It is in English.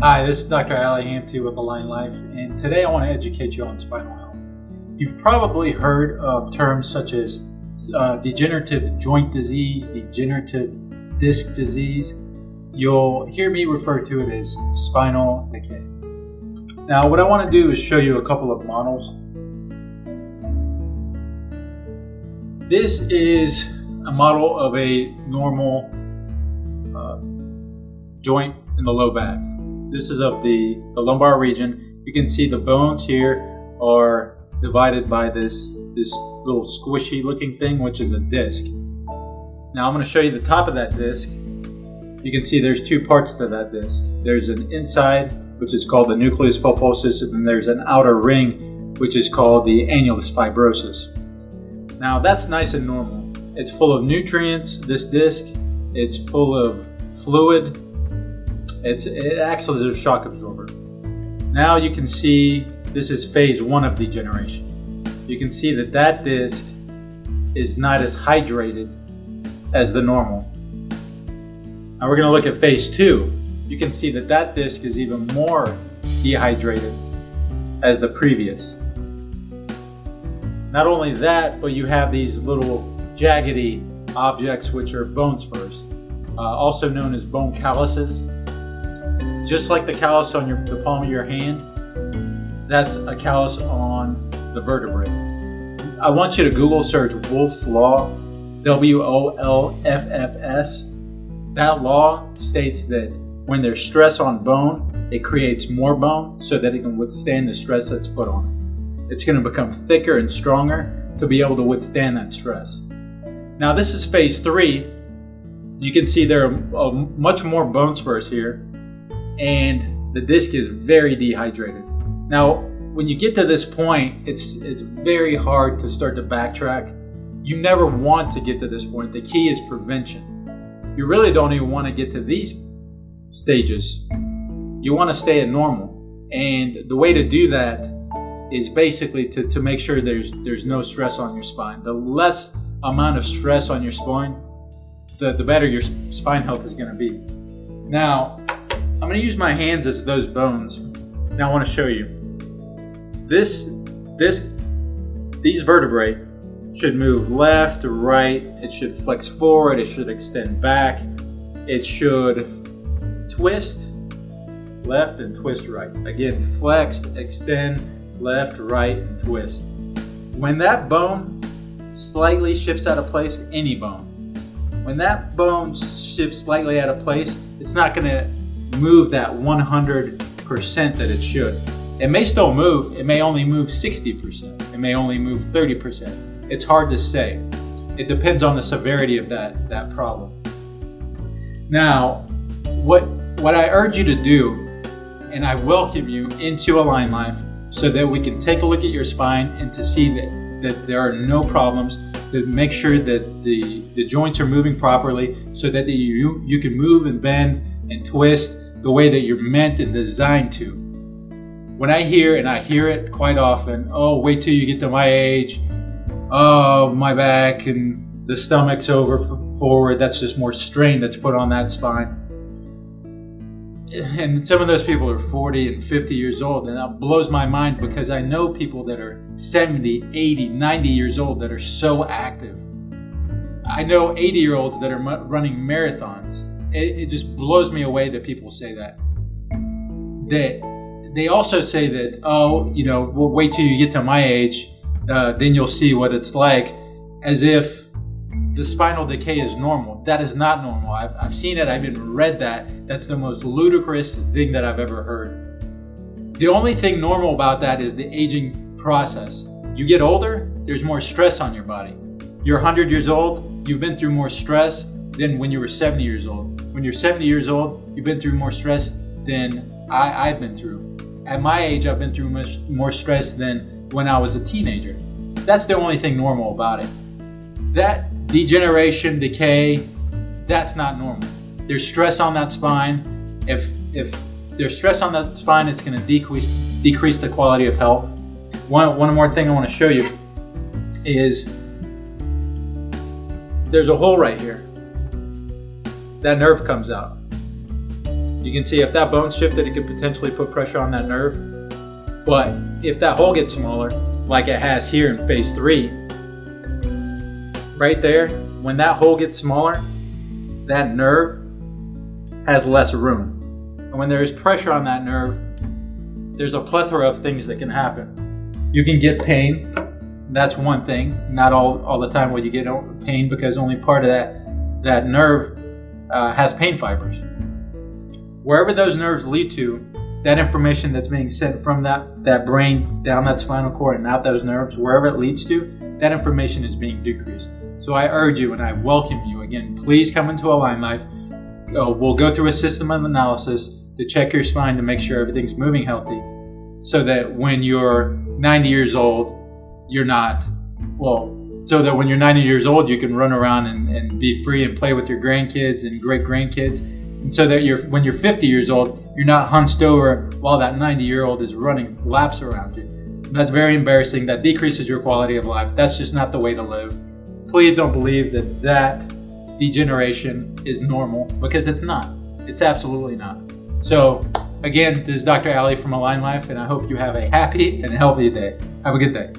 Hi, this is Dr. AlignLife with AlignLife, and today I want to educate you on spinal health. You've probably heard of terms such as degenerative joint disease, degenerative disc disease. You'll hear me refer to it as spinal decay. Now, what I want to do is show you a couple of models. This is a model of a normal joint in the low back. This is of the lumbar region. You can see the bones here are divided by this little squishy looking thing, which is a disc. Now I'm going to show you the top of that disc. You can see there's two parts to that disc. There's an inside, which is called the nucleus pulposus, and then there's an outer ring, which is called the annulus fibrosus. Now that's nice and normal. It's full of nutrients, this disc. It's full of fluid. It acts as a shock absorber. Now you can see this is phase 1 of degeneration. You can see that disc is not as hydrated as the normal. Now we're going to look at phase 2. You can see that disc is even more dehydrated as the previous. Not only that, but you have these little jaggedy objects which are bone spurs, also known as bone calluses. Just like the callus on the palm of your hand, that's a callus on the vertebrae. I want you to Google search Wolff's Law, WOLFFS. That law states that when there's stress on bone, it creates more bone so that it can withstand the stress that's put on it. It's going to become thicker and stronger to be able to withstand that stress. Now this is phase 3. You can see there are much more bone spurs here, and the disc is very dehydrated. Now, when you get to this point, it's very hard to start to backtrack. You never want to get to this point. The key is prevention. You really don't even want to get to these stages. You want to stay at normal. And the way to do that is basically to make sure there's no stress on your spine. The less amount of stress on your spine, the better your spine health is going to be. Now, I'm going to use my hands as those bones. Now I want to show you. These vertebrae should move left to right. It should flex forward. It should extend back. It should twist left and twist right. Again, flex, extend, left, right, and twist. When that bone slightly shifts out of place, any bone, when that bone shifts slightly out of place, it's not going to move that 100% that it should. It may still move. It may only move 60%. It may only move 30%. It's hard to say. It depends on the severity of that problem. Now, what I urge you to do, and I welcome you into AlignLife so that we can take a look at your spine and to see that there are no problems, to make sure that the joints are moving properly so that you can move and bend and twist the way that you're meant and designed to. When I hear it quite often, oh, wait till you get to my age, oh, my back and the stomach's forward, that's just more strain that's put on that spine. And some of those people are 40 and 50 years old, and that blows my mind because I know people that are 70, 80, 90 years old that are so active. I know 80-year-olds that are running marathons. It just blows me away that people say that. They also say that, oh, we'll wait till you get to my age, then you'll see what it's like, as if the spinal decay is normal. That is not normal. I've seen it. I've even read that. That's the most ludicrous thing that I've ever heard. The only thing normal about that is the aging process. You get older, there's more stress on your body. You're 100 years old, you've been through more stress than when you were 70 years old. When you're 70 years old, you've been through more stress than I've been through. At my age, I've been through much more stress than when I was a teenager. That's the only thing normal about it. That degeneration, decay, that's not normal. There's stress on that spine. If there's stress on that spine, it's going to decrease the quality of health. One more thing I want to show you is there's a hole right here. That nerve comes out. You can see if that bone shifted, it could potentially put pressure on that nerve. But if that hole gets smaller, like it has here in phase 3, right there, when that hole gets smaller, that nerve has less room. And when there's pressure on that nerve, there's a plethora of things that can happen. You can get pain. That's one thing. Not all the time will you get pain, because only part of that nerve has pain fibers. Wherever those nerves lead to, that information that's being sent from that brain down that spinal cord and out those nerves, wherever it leads to, that information is being decreased. So I urge you and I welcome you, again, please come into AlignLife. We'll go through a system of analysis to check your spine to make sure everything's moving healthy, so that when you're 90 years old, so that when you're 90 years old, you can run around and be free and play with your grandkids and great-grandkids. And so that when you're 50 years old, you're not hunched over while that 90-year-old is running laps around you. And that's very embarrassing. That decreases your quality of life. That's just not the way to live. Please don't believe that degeneration is normal, because it's not. It's absolutely not. So, again, this is Dr. Ali from AlignLife, and I hope you have a happy and healthy day. Have a good day.